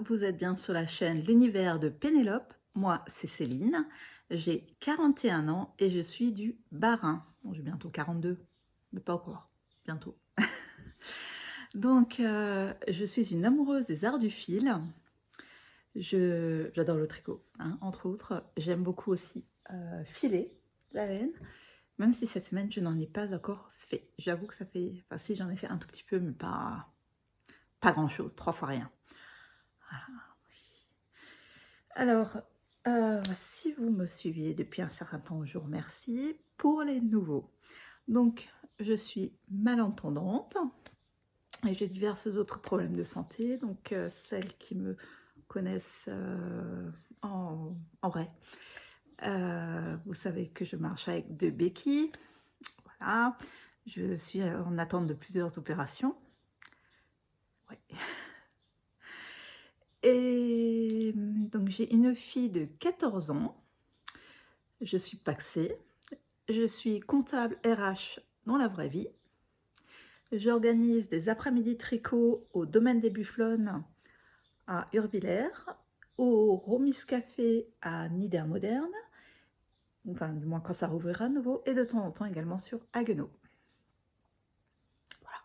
vous êtes bien sur la chaîne L'Univers de Pénélope. Moi, c'est Céline, j'ai 41 ans et je suis du Bas-Rhin. Bon, j'ai bientôt 42, mais pas encore, bientôt. Donc, je suis une amoureuse des arts du fil. J'adore le tricot, hein, entre autres. J'aime beaucoup aussi filer la laine, même si cette semaine, je n'en ai pas encore fait. J'avoue que ça fait... Enfin, si, j'en ai fait un tout petit peu, mais pas grand-chose, 3 fois rien. Alors, si vous me suivez depuis un certain temps, je vous remercie. Pour les nouveaux, donc je suis malentendante et j'ai divers autres problèmes de santé. Donc, celles qui me connaissent en vrai, vous savez que je marche avec 2 béquilles. Voilà, je suis en attente de plusieurs opérations. Ouais. Et donc, j'ai une fille de 14 ans. Je suis paxée. Je suis comptable RH dans la vraie vie. J'organise des après-midi tricot au domaine des Bufflones à Urvillers, au Romis Café à Niedermodern, enfin du moins quand ça rouvrira à nouveau, et de temps en temps également sur Haguenau. Voilà.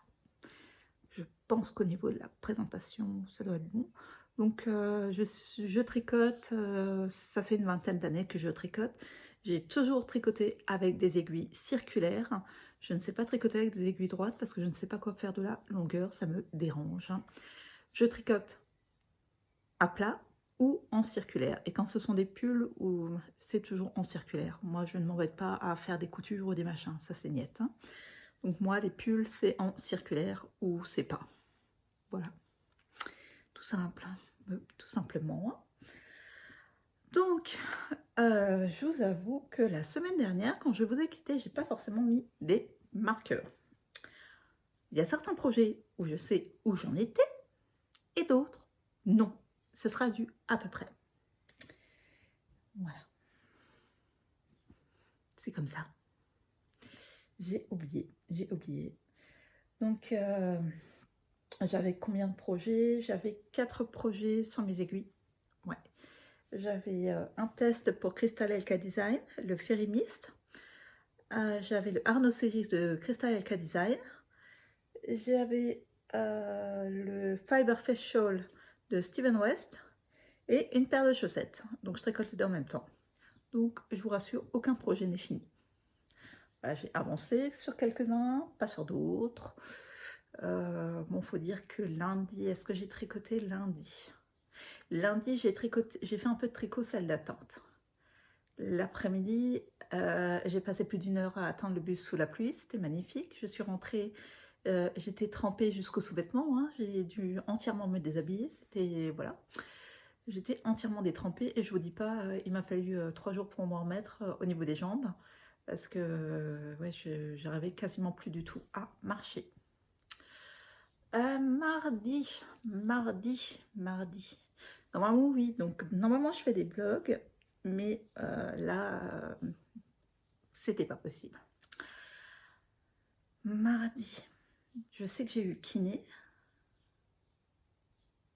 Je pense qu'au niveau de la présentation, ça doit être bon. Donc je tricote, ça fait une vingtaine d'années que je tricote. J'ai toujours tricoté avec des aiguilles circulaires. Je ne sais pas tricoter avec des aiguilles droites parce que je ne sais pas quoi faire de la longueur, ça me dérange. Je tricote à plat ou en circulaire. Et quand ce sont des pulls, c'est toujours en circulaire. Moi, je ne m'embête pas à faire des coutures ou des machins, ça c'est niette. Donc moi, les pulls, c'est en circulaire ou c'est pas. Voilà. Tout simple, tout simplement. Donc, je vous avoue que la semaine dernière, quand je vous ai quitté, j'ai pas forcément mis des marqueurs. Il y a certains projets où je sais où j'en étais et d'autres, non. Ce sera du à peu près. Voilà. C'est comme ça. J'ai oublié. Donc, j'avais combien de projets? J'avais 4 projets sans mes aiguilles. Ouais. J'avais un test pour Crystal LK Design, le Fairy Mist. J'avais le Arnaud Series de Crystal LK Design. J'avais le Fiber Facial de Steven West et une paire de chaussettes. Donc je tricote les deux en même temps. Donc je vous rassure, aucun projet n'est fini. Voilà, j'ai avancé sur quelques-uns, pas sur d'autres. Bon, faut dire que lundi, est-ce que j'ai tricoté lundi? Lundi, j'ai fait un peu de tricot salle d'attente. L'après-midi, j'ai passé plus d'1 heure à attendre le bus sous la pluie, c'était magnifique. Je suis rentrée, j'étais trempée jusqu'aux sous-vêtements, hein. J'ai dû entièrement me déshabiller, c'était, voilà. J'étais entièrement détrempée et je vous dis pas, il m'a fallu 3 jours pour m'en remettre au niveau des jambes, parce que ouais, j'arrivais quasiment plus du tout à marcher. Mardi. Normalement, oui, donc normalement je fais des blogs, mais là, c'était pas possible. Mardi, je sais que j'ai eu kiné.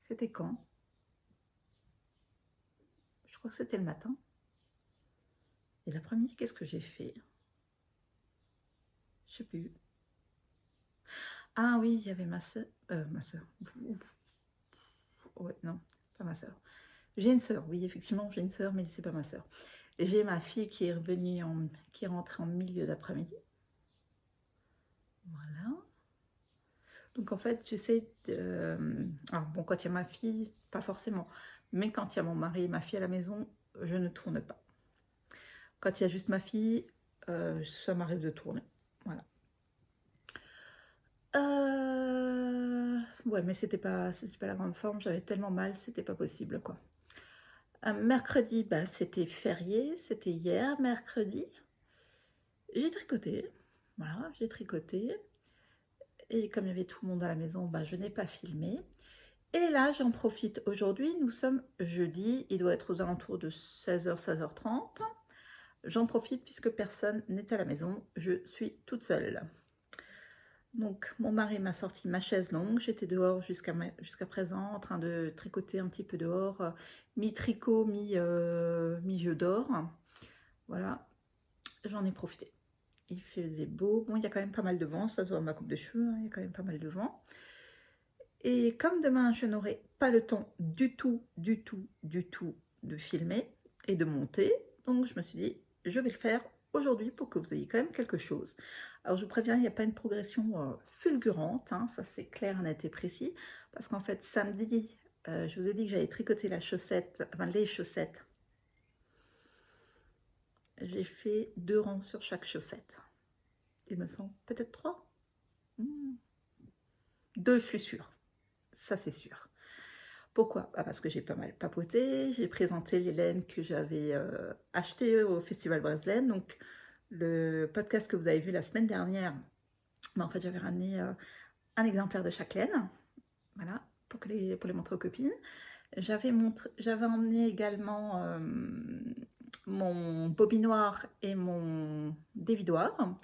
C'était quand? Je crois que c'était le matin. Et l'après-midi, qu'est-ce que j'ai fait? Je sais plus. Ah oui, il y avait ma soeur. Ouais, non, pas ma soeur. J'ai une soeur, oui, effectivement, j'ai une soeur, mais c'est pas ma soeur. J'ai ma fille qui est revenue, qui est rentrée en milieu d'après-midi. Voilà. Donc en fait, j'essaie de... Alors bon, quand il y a ma fille, pas forcément. Mais quand il y a mon mari et ma fille à la maison, je ne tourne pas. Quand il y a juste ma fille, ça m'arrive de tourner. Voilà. Ouais, mais c'était pas la grande forme. J'avais tellement mal, c'était pas possible, quoi. Mercredi, bah, c'était férié. C'était hier, mercredi. J'ai tricoté. Voilà, j'ai tricoté. Et comme il y avait tout le monde à la maison, bah, je n'ai pas filmé. Et là, j'en profite aujourd'hui. Nous sommes jeudi. Il doit être aux alentours de 16h, 16h30. J'en profite puisque personne n'est à la maison. Je suis toute seule. Donc, mon mari m'a sorti ma chaise longue. J'étais dehors jusqu'à présent, en train de tricoter un petit peu dehors, mi-tricot, mi-jeu d'or. Voilà, j'en ai profité. Il faisait beau. Bon, il y a quand même pas mal de vent, ça se voit à ma coupe de cheveux, hein, il y a quand même pas mal de vent. Et comme demain, je n'aurai pas le temps du tout de filmer et de monter, donc je me suis dit, je vais le faire aujourd'hui pour que vous ayez quand même quelque chose. Alors je vous préviens, il n'y a pas une progression fulgurante, hein, ça c'est clair, net et précis, parce qu'en fait samedi, je vous ai dit que j'allais tricoter la chaussette, enfin les chaussettes. J'ai fait 2 rangs sur chaque chaussette. Il me semble peut-être 3. 2, je suis sûre. Ça, c'est sûr. Pourquoi? Parce que j'ai pas mal papoté. J'ai présenté les laines que j'avais achetées au Festival Breslen. Donc, le podcast que vous avez vu la semaine dernière, en fait, j'avais ramené un exemplaire de chaque laine. Voilà, pour les montrer aux copines. J'avais emmené également mon bobinoir et mon dévidoir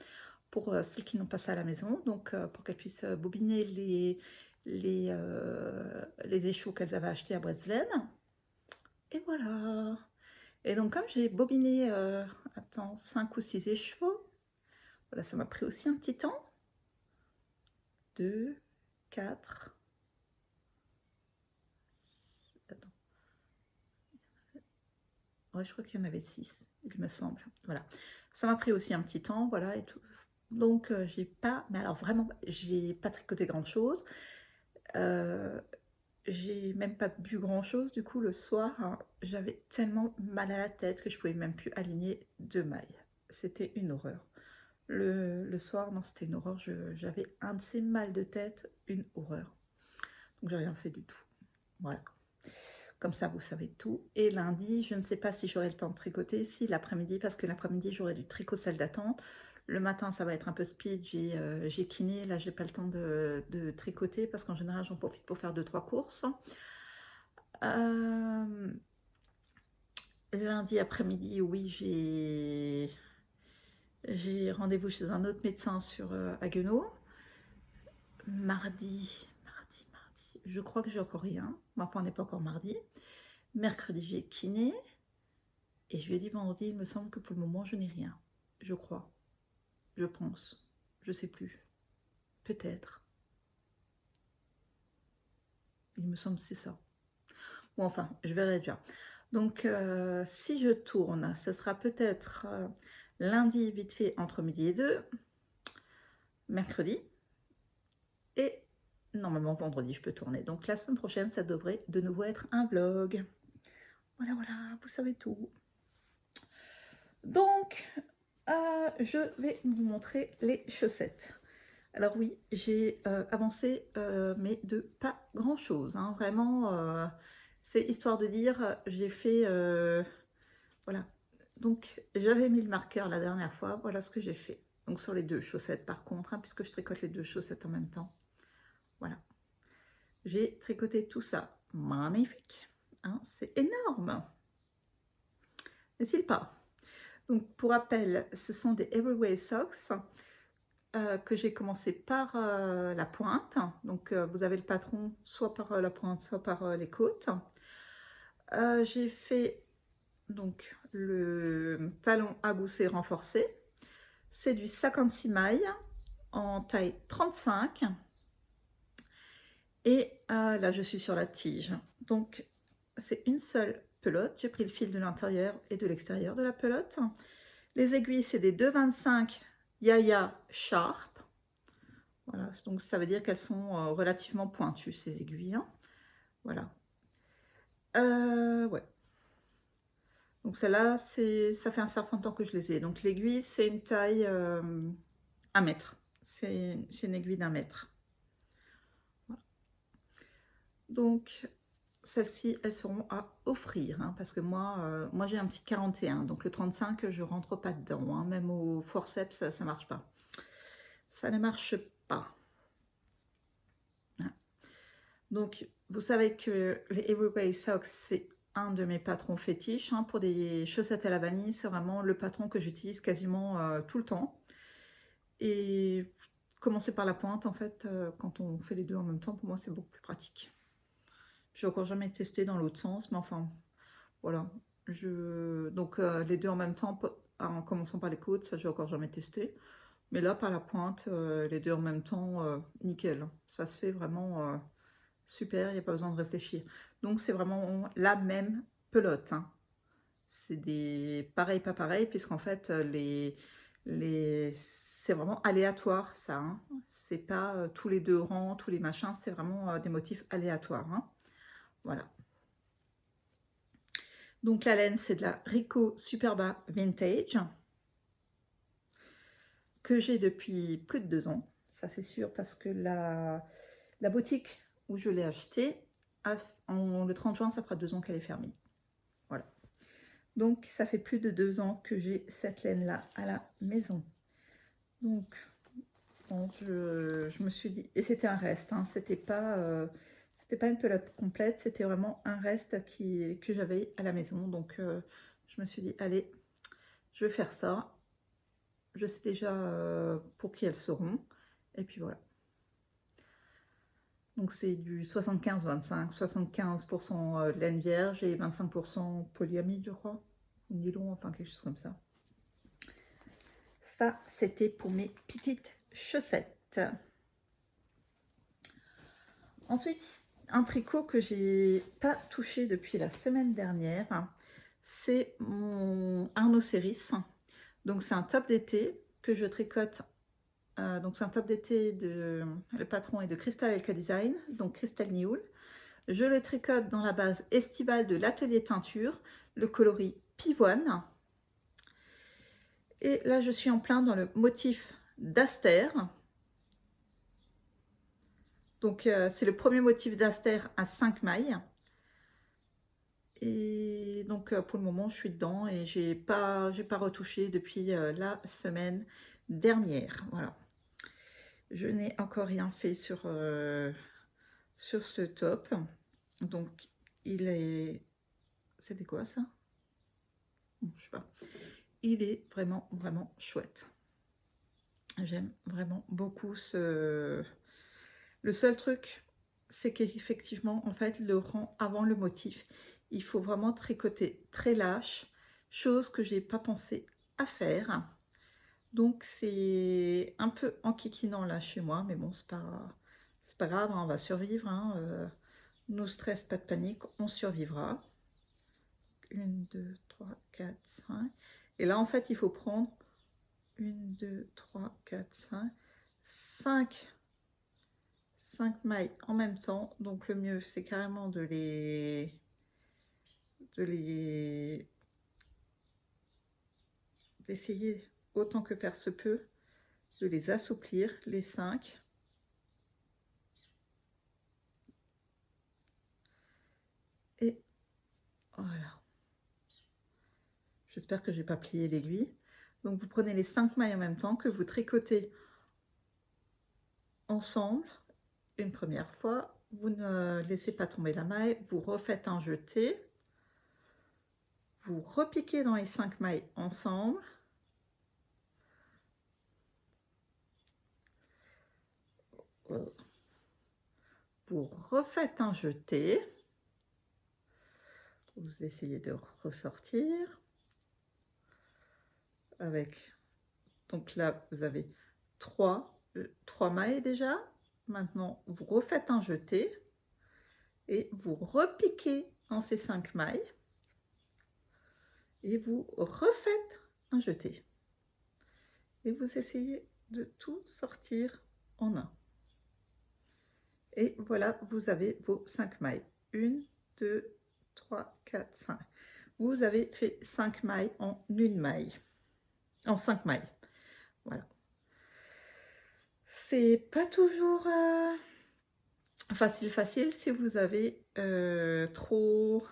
pour celles qui n'ont pas ça à la maison, donc pour qu'elles puissent bobiner les échos qu'elles avaient achetés à Breslen. Et voilà. Et donc comme j'ai bobiné 5 ou 6 écheaux, voilà, ça m'a pris aussi un petit temps. 2, 4. Attends. Ouais, je crois qu'il y en avait 6, il me semble. Voilà. Ça m'a pris aussi un petit temps, voilà, et tout. Donc j'ai pas, mais alors vraiment, j'ai pas tricoté grand chose. J'ai même pas bu grand chose, du coup le soir, hein, j'avais tellement mal à la tête que je pouvais même plus aligner 2 mailles. C'était une horreur. Le soir, non, c'était une horreur. J'avais un de ces mal de tête, une horreur. Donc j'ai rien fait du tout. Voilà. Comme ça, vous savez tout. Et lundi, je ne sais pas si j'aurai le temps de tricoter. Si, l'après-midi, parce que l'après-midi, j'aurai du tricot salle d'attente. Le matin, ça va être un peu speed. J'ai kiné. Là, j'ai pas le temps de tricoter parce qu'en général, j'en profite pour faire 2-3 courses. Lundi après-midi, oui, j'ai rendez-vous chez un autre médecin sur Haguenau. Mardi, je crois que j'ai encore rien. Enfin, on n'est pas encore mardi. Mercredi, j'ai kiné. Et jeudi, vendredi, il me semble que pour le moment, je n'ai rien. Je crois. Je pense. Je sais plus. Peut-être. Il me semble que c'est ça. Bon, enfin, je verrai déjà. Donc, si je tourne, ce sera peut-être lundi, vite fait, entre midi et 2. Mercredi. Et normalement, vendredi, je peux tourner. Donc, la semaine prochaine, ça devrait de nouveau être un vlog. Voilà, vous savez tout. Donc, je vais vous montrer les chaussettes. Alors oui, j'ai avancé, mais de pas grand-chose. Hein. Vraiment, c'est histoire de dire, j'ai fait... voilà. Donc, j'avais mis le marqueur la dernière fois. Voilà ce que j'ai fait. Donc, sur les 2 chaussettes, par contre, hein, puisque je tricote les 2 chaussettes en même temps. Voilà. J'ai tricoté tout ça. Magnifique. Hein, c'est énorme. N'est-il pas? Donc, pour rappel, ce sont des Everyway Socks que j'ai commencé par la pointe. Donc, vous avez le patron soit par la pointe, soit par les côtes. J'ai fait donc le talon à gousset renforcé. C'est du 56 mailles en taille 35. Et là, je suis sur la tige. Donc, c'est une seule pelote. J'ai pris le fil de l'intérieur et de l'extérieur de la pelote. Les aiguilles, c'est des 2,25 Yaya Sharp. Voilà, donc ça veut dire qu'elles sont relativement pointues, ces aiguilles. Hein. Voilà. Ouais. Donc celle-là, ça fait un certain temps que je les ai. Donc l'aiguille, c'est une taille 1 mètre. C'est une aiguille d'1 mètre. Voilà. Donc celles-ci, elles seront à offrir. Hein, parce que moi j'ai un petit 41. Donc le 35, je rentre pas dedans. Hein, même au forceps, ça ne marche pas. Ça ne marche pas. Donc, vous savez que les Everyway Socks, c'est un de mes patrons fétiches. Hein, pour des chaussettes à la vanille, c'est vraiment le patron que j'utilise quasiment tout le temps. Et commencer par la pointe, en fait, quand on fait les deux en même temps, pour moi, c'est beaucoup plus pratique. J'ai encore jamais testé dans l'autre sens, mais enfin, voilà. Donc, les deux en même temps, en commençant par les côtes, ça, j'ai encore jamais testé. Mais là, par la pointe, les deux en même temps, nickel. Ça se fait vraiment super, il n'y a pas besoin de réfléchir. Donc, c'est vraiment la même pelote, hein. C'est des pareil, pas pareil, puisqu'en fait, c'est vraiment aléatoire, ça, hein. C'est pas tous les deux rangs, tous les machins, c'est vraiment des motifs aléatoires, hein. Voilà. Donc, la laine, c'est de la Rico Superba Vintage, que j'ai depuis plus de 2 ans, ça c'est sûr, parce que la boutique où je l'ai acheté, le 30 juin, ça fera 2 ans qu'elle est fermée. Voilà. Donc, ça fait plus de 2 ans que j'ai cette laine-là à la maison. Donc, bon, je me suis dit... Et c'était un reste, hein, c'était pas une pelote complète, c'était vraiment un reste que j'avais à la maison. Donc, je me suis dit, allez, je vais faire ça. Je sais déjà pour qui elles seront. Et puis voilà. Donc, c'est du 75-25, 75% laine vierge et 25% polyamide, je crois. Nylon, enfin quelque chose comme ça. Ça, c'était pour mes petites chaussettes. Ensuite, un tricot que j'ai pas touché depuis la semaine dernière, c'est mon Arnaud Séris. Donc, c'est un top d'été que je tricote. Donc, c'est un top d'été le patron est de Crystal Elka Design, donc Crystal Nioul. Je le tricote dans la base estivale de l'atelier teinture, le coloris pivoine. Et là, je suis en plein dans le motif d'Aster. Donc, c'est le premier motif d'Aster à 5 mailles. Et donc, pour le moment, je suis dedans et j'ai pas retouché depuis la semaine dernière. Voilà. Je n'ai encore rien fait sur ce top. Donc, il est... C'était quoi, ça? Je sais pas. Il est vraiment, vraiment chouette. J'aime vraiment beaucoup ce... Le seul truc, c'est qu'effectivement, en fait, le rang avant le motif, il faut vraiment tricoter très lâche, chose que j'ai pas pensé à faire. Donc, c'est un peu enquiquinant là chez moi, mais bon, c'est pas grave, hein, on va survivre, hein, no stress, pas de panique, on survivra. 1, 2, 3, 4, 5. Et là, en fait, il faut prendre 1, 2, 3, 4, 5 mailles en même temps. Donc, le mieux, c'est carrément d'essayer autant que faire se peut, de les assouplir, les 5. Et voilà. J'espère que je n'ai pas plié l'aiguille. Donc, vous prenez les 5 mailles en même temps que vous tricotez ensemble une première fois. Vous ne laissez pas tomber la maille. Vous refaites un jeté. Vous repiquez dans les 5 mailles ensemble. Vous refaites un jeté. Vous essayez de ressortir. Avec... Donc là, vous avez 3 mailles déjà. Maintenant, vous refaites un jeté. Et vous repiquez dans ces 5 mailles. Et vous refaites un jeté. Et vous essayez de tout sortir en un. Et voilà, vous avez vos 5 mailles. 1, 2, 3, 4, 5. Vous avez fait 5 mailles en une maille. En 5 mailles. Voilà. C'est pas toujours facile si vous avez trop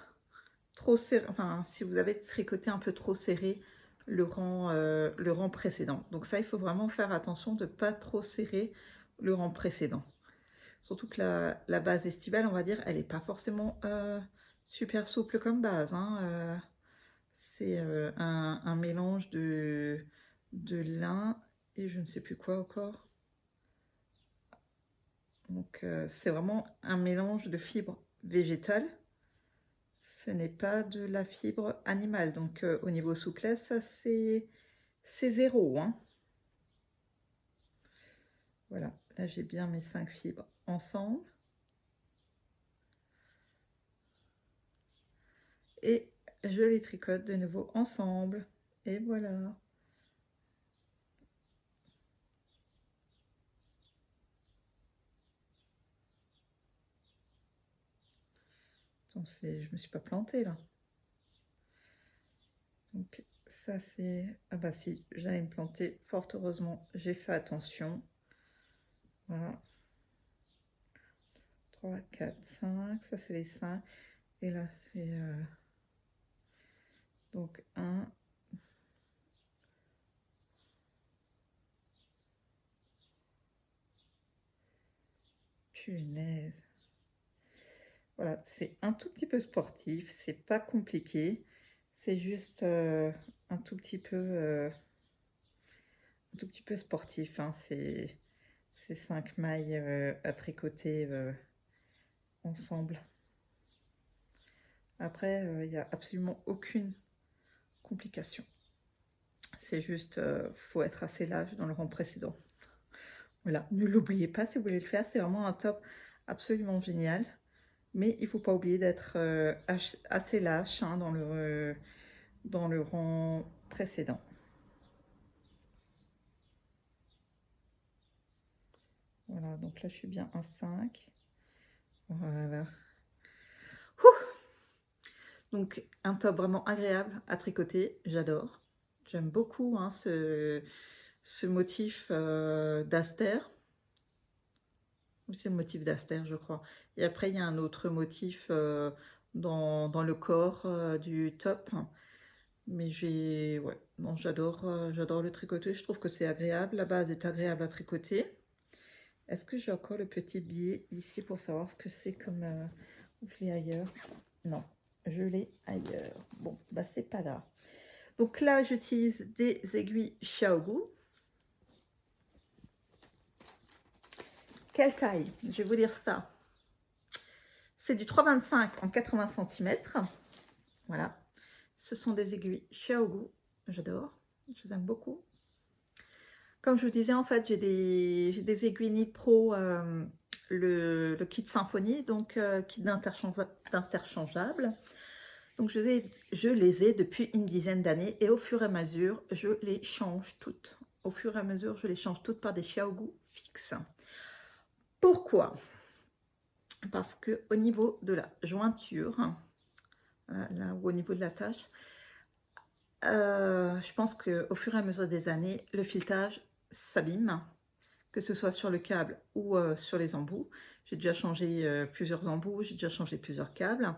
serré, enfin si vous avez tricoté un peu trop serré le rang précédent. Donc ça, il faut vraiment faire attention de ne pas trop serrer le rang précédent. Surtout que la base estivale, on va dire, elle n'est pas forcément super souple comme base, hein. C'est un mélange de lin et je ne sais plus quoi encore. Donc c'est vraiment un mélange de fibres végétales. Ce n'est pas de la fibre animale. Donc au niveau souplesse, c'est 0, hein. Voilà, là j'ai bien mes 5 fibres ensemble. Et je les tricote de nouveau ensemble. Et voilà. Donc je me suis pas plantée là. Donc ça c'est... Ah bah si, j'allais me planter. Fort heureusement, j'ai fait attention. Voilà. 3, 4, 5. Ça c'est les 5. Et là c'est... Donc 1... Punaise. Voilà, c'est un tout petit peu sportif, c'est pas compliqué, c'est juste un tout petit peu sportif, hein. C'est 5 mailles à tricoter ensemble. Après, il n'y a absolument aucune complication. C'est juste, faut être assez large dans le rang précédent. Voilà, ne l'oubliez pas si vous voulez le faire, c'est vraiment un top absolument génial. Mais il ne faut pas oublier d'être assez lâche, hein, dans le rang précédent. Voilà, donc là je suis bien à 5. Voilà. Ouh, donc un top vraiment agréable à tricoter, j'adore. J'aime beaucoup, hein, ce motif d'aster. C'est le motif d'aster, je crois. Et après, il y a un autre motif dans le corps du top. Mais ouais, non, j'adore le tricoter. Je trouve que c'est agréable. La base est agréable à tricoter. Est-ce que j'ai encore le petit billet ici pour savoir ce que c'est comme... je l'ai ailleurs. Non, je l'ai ailleurs. Bon, bah c'est pas grave. Donc là, j'utilise des aiguilles Xiaogu. Quelle taille? Je vais vous dire ça. C'est du 3,25 en 80 cm. Voilà. Ce sont des aiguilles Xiaogu. J'adore. Je les aime beaucoup. Comme je vous disais, en fait, j'ai des aiguilles Knit Pro, le kit Symphonie, donc kit d'interchangeable. Donc je les ai depuis une dizaine d'années et au fur et à mesure, je les change toutes. Au fur et à mesure, je les change toutes par des Xiaogu fixes. Pourquoi? Parce que au niveau de la jointure, là au niveau de la tâche, je pense qu'au fur et à mesure des années, le filetage s'abîme, que ce soit sur le câble ou sur les embouts. J'ai déjà changé plusieurs embouts, j'ai déjà changé plusieurs câbles.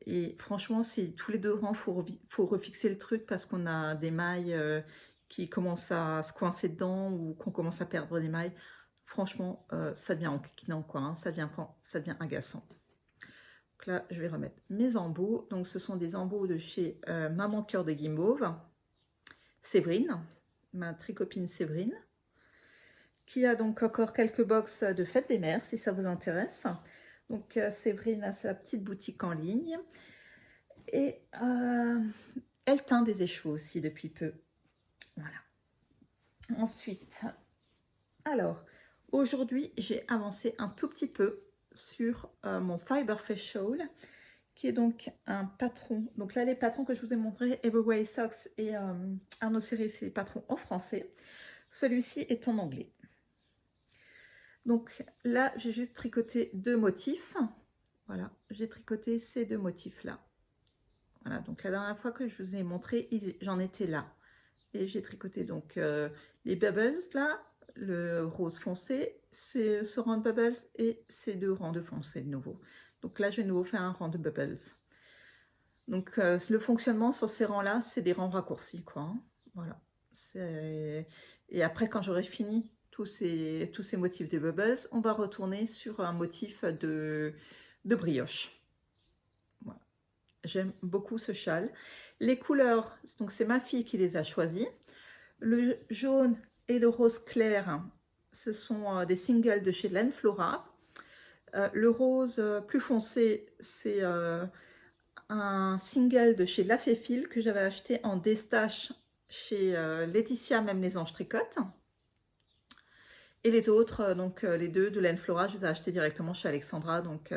Et franchement, si tous les 2 rangs, faut refixer le truc parce qu'on a des mailles qui commencent à se coincer dedans ou qu'on commence à perdre des mailles. Franchement, ça devient enquiquinant, quoi, hein, ça devient agaçant. Donc là, je vais remettre mes embouts. Donc, ce sont des embouts de chez Maman Cœur de Guimauve, Séverine, ma tricopine Séverine, qui a donc encore quelques box de Fête des Mères, si ça vous intéresse. Donc, Séverine a sa petite boutique en ligne. Et elle teint des écheveaux aussi depuis peu. Voilà. Ensuite, alors, aujourd'hui, j'ai avancé un tout petit peu sur mon Fiber Face Shawl, qui est donc un patron. Donc là, les patrons que je vous ai montrés, Everway Socks et Arnaud Série, c'est les patrons en français. Celui-ci est en anglais. Donc là, j'ai juste tricoté 2 motifs. Voilà, j'ai tricoté ces 2 motifs-là. Voilà, donc la dernière fois que je vous ai montré, j'en étais là. Et j'ai tricoté donc les bubbles là, le rose foncé, ce rang de bubbles et ces 2 rangs de foncé de nouveau. Donc là, je vais de nouveau faire un rang de bubbles. Donc le fonctionnement sur ces rangs-là, c'est des rangs raccourcis, quoi, hein. Voilà. Et après, quand j'aurai fini tous ces motifs de bubbles, on va retourner sur un motif de brioche. Voilà. J'aime beaucoup ce châle. Les couleurs, donc c'est ma fille qui les a choisies. Le jaune et le rose clair, ce sont des singles de chez Laine Flora. Le rose plus foncé, c'est un single de chez La Féfile que j'avais acheté en déstache chez Laetitia, même les anges tricotent. Et les autres, donc les deux de Laine Flora, je les ai achetés directement chez Alexandra, donc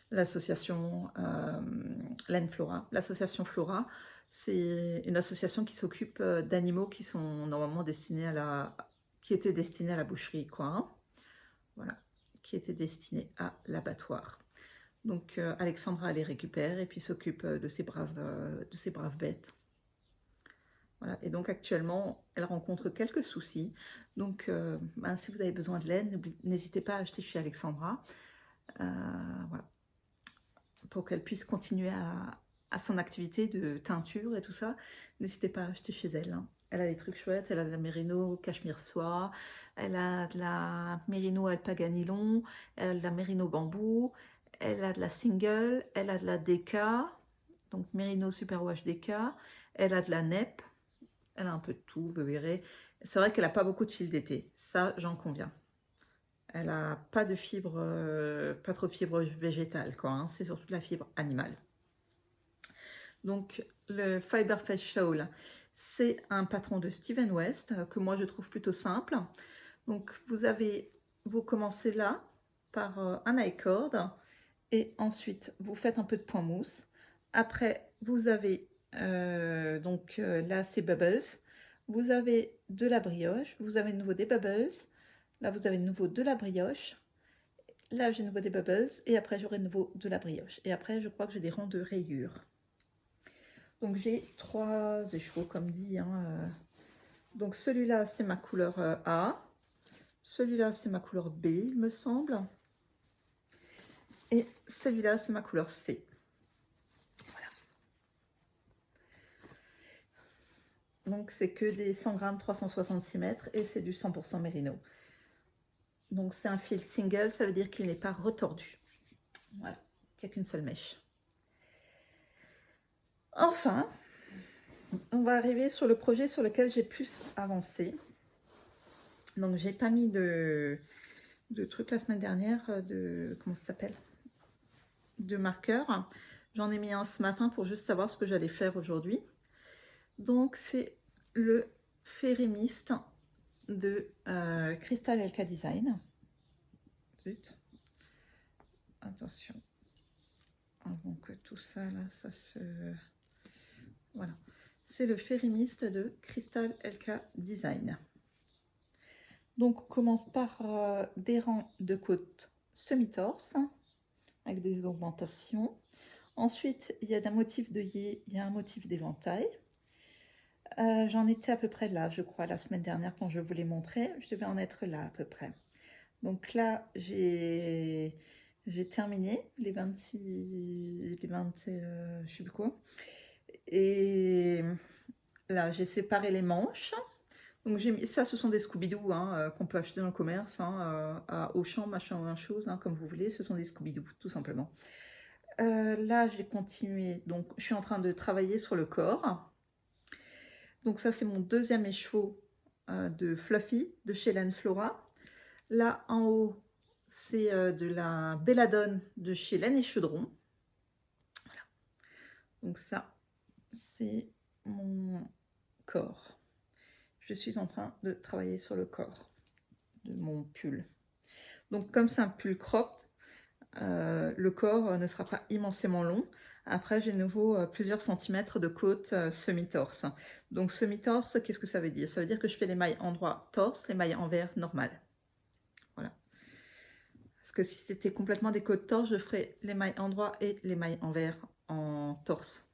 l'association Laine Flora. L'association Flora, c'est une association qui s'occupe d'animaux qui sont normalement destinés qui étaient destinés à la boucherie, quoi. Hein. Voilà, qui étaient destinés à l'abattoir. Donc Alexandra les récupère et puis s'occupe de ces braves bêtes. Voilà. Et donc actuellement, elle rencontre quelques soucis. Donc si vous avez besoin de laine, n'hésitez pas à acheter chez Alexandra. Voilà. Pour qu'elle puisse continuer à son activité de teinture et tout ça, n'hésitez pas à acheter chez elle. Hein. Elle a des trucs chouettes, elle a de la mérino cachemire soie, elle a de la mérino alpaga nylon, elle a de la mérino bambou, elle a de la single, elle a de la DK, donc mérino superwash DK, elle a de la NEP, elle a un peu de tout, vous verrez. C'est vrai qu'elle n'a pas beaucoup de fil d'été, ça j'en conviens. Elle n'a pas de fibre, pas trop de fibre végétale, quoi. Hein. C'est surtout de la fibre animale. Donc, le Fiber Face Shawl, c'est un patron de Steven West que moi je trouve plutôt simple. Donc, vous commencez là par un I-cord et ensuite vous faites un peu de point mousse. Après, vous avez là c'est Bubbles. Vous avez de la brioche, vous avez de nouveau des Bubbles. Là, vous avez de nouveau de la brioche. Là, j'ai de nouveau des bubbles. Et après, j'aurai de nouveau de la brioche. Et après, je crois que j'ai des rangs de rayures. Donc, j'ai 3 écheveaux, comme dit. Hein. Donc, celui-là, c'est ma couleur A. Celui-là, c'est ma couleur B, il me semble. Et celui-là, c'est ma couleur C. Voilà. Donc, c'est que des 100 grammes, 366 mètres. Et c'est du 100% mérino. Donc c'est un fil single, ça veut dire qu'il n'est pas retordu. Voilà, qu'il n'y a qu'une seule mèche. Enfin, on va arriver sur le projet sur lequel j'ai plus avancé. Donc j'ai pas mis de trucs la semaine dernière, comment ça s'appelle, de marqueurs. J'en ai mis un ce matin pour juste savoir ce que j'allais faire aujourd'hui. Donc c'est le Fairy Mist de Crystal LK Design. Zut. Attention. Avant que tout ça, là, ça se... Voilà. C'est le Fairy Mist de Crystal LK Design. Donc, on commence par des rangs de côtes semi-torse, avec des augmentations. Ensuite, il y a un motif d'œillet, il y a un motif d'éventail. J'en étais à peu près là, je crois, la semaine dernière, quand je vous l'ai montré. Je devais en être là, à peu près. Donc là, j'ai terminé les 26, les 20, je sais plus quoi. Et là, j'ai séparé les manches. Donc j'ai mis, ça, ce sont des Scooby-Doo hein, qu'on peut acheter dans le commerce, hein, à Auchan, machin, chose, hein, comme vous voulez. Ce sont des Scooby-Doo, tout simplement. Là, j'ai continué. Donc, je suis en train de travailler sur le corps. Donc ça, c'est mon deuxième écheveau de Fluffy de chez Laine Flora. Là, en haut, c'est de la Belladone de chez Laine et Chaudron. Voilà. Donc ça, c'est mon corps. Je suis en train de travailler sur le corps de mon pull. Donc comme c'est un pull cropped, le corps ne sera pas immensément long. Après, j'ai de nouveau plusieurs centimètres de côte semi-torse. Donc semi-torse, qu'est-ce que ça veut dire? Ça veut dire que je fais les mailles endroit torse, les mailles envers normales. Voilà. Parce que si c'était complètement des côtes torse, je ferais les mailles endroit et les mailles envers en torse.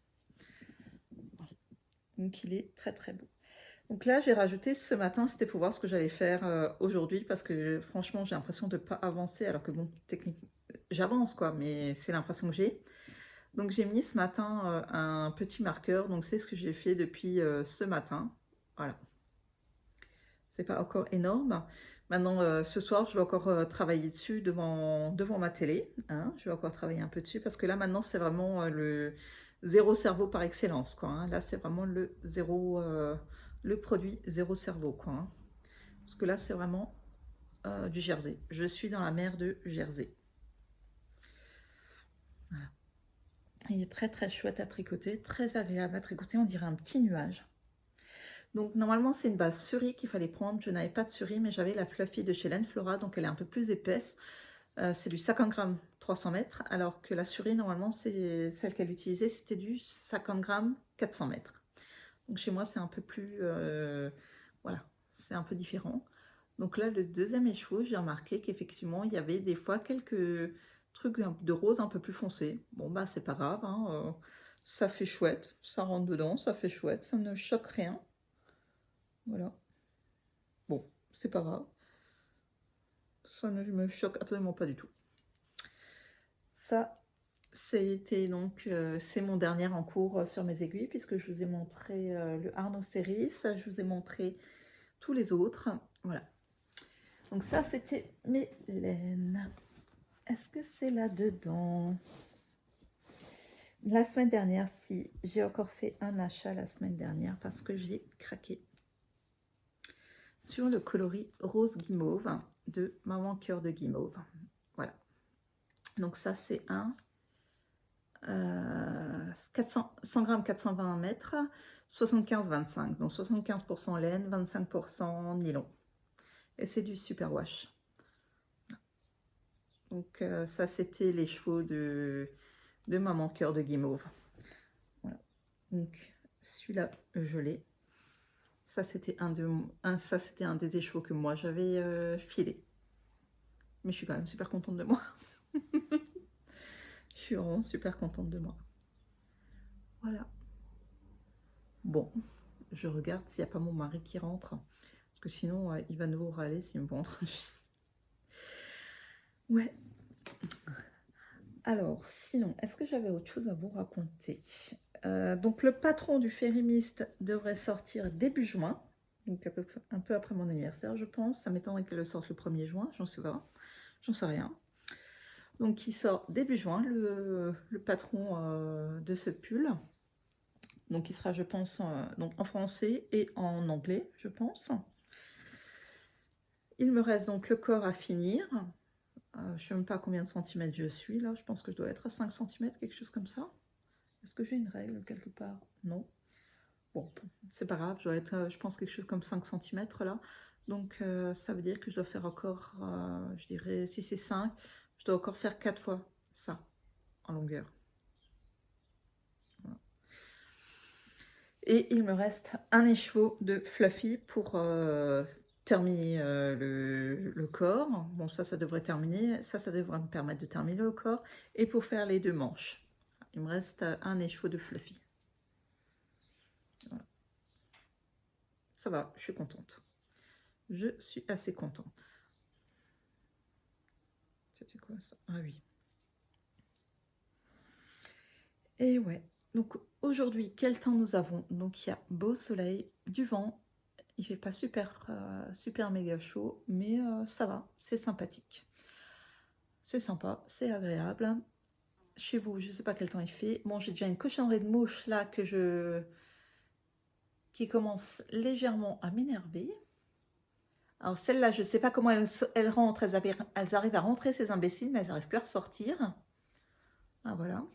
Voilà. Donc il est très très beau. Donc là, j'ai rajouté ce matin, c'était pour voir ce que j'allais faire aujourd'hui, parce que franchement, j'ai l'impression de ne pas avancer, alors que bon, techniquement, j'avance quoi, mais c'est l'impression que j'ai. Donc j'ai mis ce matin un petit marqueur, donc c'est ce que j'ai fait depuis ce matin. Voilà. C'est pas encore énorme. Maintenant, ce soir, je vais encore travailler dessus devant ma télé. Hein. Je vais encore travailler un peu dessus, parce que là, maintenant, c'est vraiment le zéro cerveau par excellence, quoi. Hein. Là, c'est vraiment le zéro... le produit zéro cerveau, quoi. Hein. Parce que là, c'est vraiment du Jersey. Je suis dans la mer de Jersey. Voilà. Il est très très chouette à tricoter, très agréable à tricoter, on dirait un petit nuage. Donc normalement c'est une base Suri qu'il fallait prendre, je n'avais pas de Suri mais j'avais la Fluffy de chez Laine Flora, donc elle est un peu plus épaisse. C'est du 50 grammes 300 mètres, alors que la Suri normalement c'est celle qu'elle utilisait, c'était du 50 grammes 400 mètres. Donc chez moi c'est un peu plus, voilà, c'est un peu différent. Donc là le deuxième écheveau, j'ai remarqué qu'effectivement il y avait des fois quelques trucs de rose un peu plus foncé. Bon bah c'est pas grave, hein, ça fait chouette, ça rentre dedans, ça fait chouette, ça ne choque rien. Voilà. Bon, c'est pas grave. Ça ne me choque absolument pas du tout. Ça, c'était donc, c'est mon dernier en cours sur mes aiguilles, puisque je vous ai montré le Arno Series, je vous ai montré tous les autres. Voilà. Donc ça, c'était mes laines. Est-ce que c'est là-dedans? La semaine dernière, si, j'ai encore fait un achat la semaine dernière parce que j'ai craqué sur le coloris rose guimauve de Maman Cœur de Guimauve. Voilà. Donc ça, c'est un 100 grammes 420 mètres, 75-25. Donc 75% laine, 25% nylon. Et c'est du super wash. Donc ça, c'était les chevaux de Maman Cœur de Guimauve. Voilà. Donc celui-là, je l'ai. Ça, c'était un des écheveaux que moi, j'avais filé. Mais je suis quand même super contente de moi. Je suis vraiment super contente de moi. Voilà. Bon, je regarde s'il n'y a pas mon mari qui rentre. Parce que sinon, il va nous râler s'il me voit en train de... Ouais. Alors, sinon, est-ce que j'avais autre chose à vous raconter? Donc, le patron du Férimiste devrait sortir début juin. Donc, un peu après mon anniversaire, je pense. Ça m'étonnerait qu'elle le sorte le 1er juin. J'en sais pas. J'en sais rien. Donc, il sort début juin, le patron de ce pull. Donc, il sera, je pense, donc en français et en anglais, je pense. Il me reste donc le corps à finir. Je ne sais même pas à combien de centimètres je suis, là. Je pense que je dois être à 5 cm, quelque chose comme ça. Est-ce que j'ai une règle quelque part? Non. Bon, c'est pas grave, je dois être, je pense, quelque chose comme 5 cm, là. Donc, ça veut dire que je dois faire encore, je dirais, si c'est 5, je dois encore faire 4 fois ça, en longueur. Voilà. Et il me reste un écheveau de Fluffy pour terminer le corps. Bon, ça devrait terminer. Ça devrait me permettre de terminer le corps. Et pour faire les 2 manches. Il me reste un écheveau de Fluffy. Voilà. Ça va, je suis contente. Je suis assez contente. C'était quoi ça? Ah oui. Et ouais. Donc aujourd'hui, quel temps nous avons? Donc il y a beau soleil, du vent. Il fait pas super, super méga chaud, mais ça va, c'est sympathique. C'est sympa, c'est agréable. Chez vous, je sais pas quel temps il fait. Bon, j'ai déjà une cochonnerie de mouche là qui commence légèrement à m'énerver. Alors celle-là, je sais pas comment elles rentrent. Elles arrivent à rentrer, ces imbéciles, mais elles n'arrivent plus à ressortir. Ah voilà.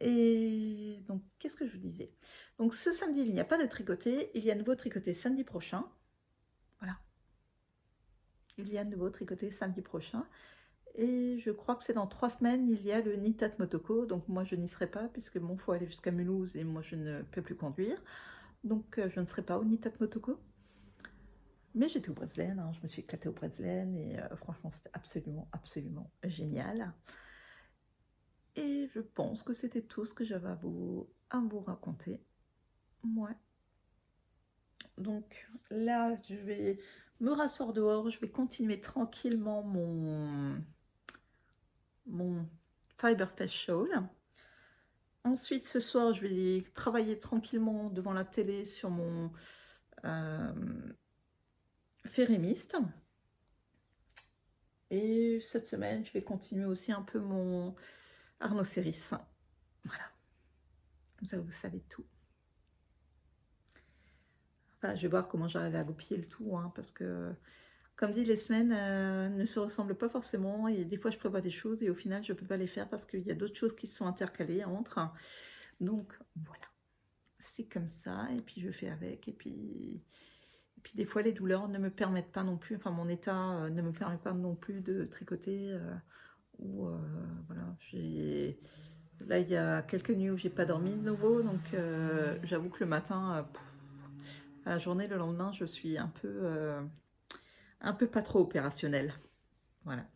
Et donc, qu'est-ce que je vous disais? Donc ce samedi, il n'y a pas de tricoté. Il y a nouveau tricoté samedi prochain. Voilà. Il y a nouveau tricoté samedi prochain. Et je crois que c'est dans 3 semaines, il y a le Nitat Motoko. Donc moi, je n'y serai pas, puisque bon, faut aller jusqu'à Mulhouse et moi, je ne peux plus conduire. Donc je ne serai pas au Nitat Motoko. Mais j'étais au Breslen, hein, je me suis éclatée au Breslen et franchement, c'était absolument, absolument génial. Et je pense que c'était tout ce que j'avais à vous raconter. Ouais. Donc là, je vais me rasseoir dehors, je vais continuer tranquillement mon Fiberfest Shawl. Ensuite, ce soir, je vais travailler tranquillement devant la télé sur mon Férimiste. Et cette semaine, je vais continuer aussi un peu mon Arno Series. Voilà. Comme ça, vous savez tout. Enfin, je vais voir comment j'arrive à goupiller le tout, hein, parce que Comme dit, les semaines ne se ressemblent pas forcément et des fois je prévois des choses et au final je ne peux pas les faire parce qu'il y a d'autres choses qui se sont intercalées entre. Donc voilà, c'est comme ça et puis je fais avec et puis des fois les douleurs ne me permettent pas non plus, enfin mon état ne me permet pas non plus de tricoter ou voilà, là il y a quelques nuits où j'ai pas dormi de nouveau donc j'avoue que le matin, à la journée, le lendemain, je suis un peu pas trop opérationnelle. Voilà.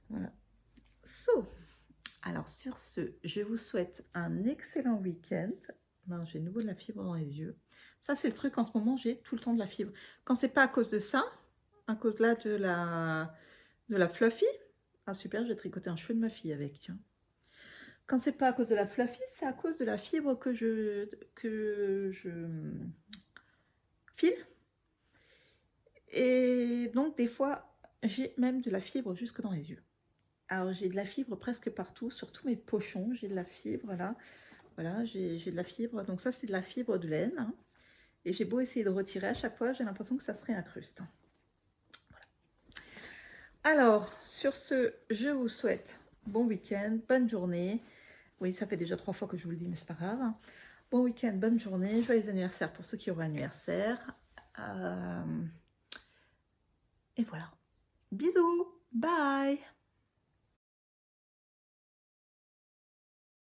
Voilà. So, alors sur ce, je vous souhaite un excellent week-end. Non, j'ai de nouveau de la fibre dans les yeux. Ça, c'est le truc en ce moment, j'ai tout le temps de la fibre. Quand c'est pas à cause de ça, à cause là de la fluffy. Ah super, j'ai tricoté un cheveu de ma fille avec, tiens. Quand c'est pas à cause de la fluffy, c'est à cause de la fibre que je file. Et donc, des fois, j'ai même de la fibre jusque dans les yeux. Alors, j'ai de la fibre presque partout, sur tous mes pochons, j'ai de la fibre là. Voilà, j'ai de la fibre. Donc ça, c'est de la fibre de laine. Hein. Et j'ai beau essayer de retirer à chaque fois, j'ai l'impression que ça se réincruste. Voilà. Alors, sur ce, je vous souhaite bon week-end, bonne journée. Oui, ça fait déjà 3 fois que je vous le dis, mais c'est pas grave. Bon week-end, bonne journée. Joyeux anniversaire pour ceux qui auront anniversaire. Et voilà. Bisous. Bye.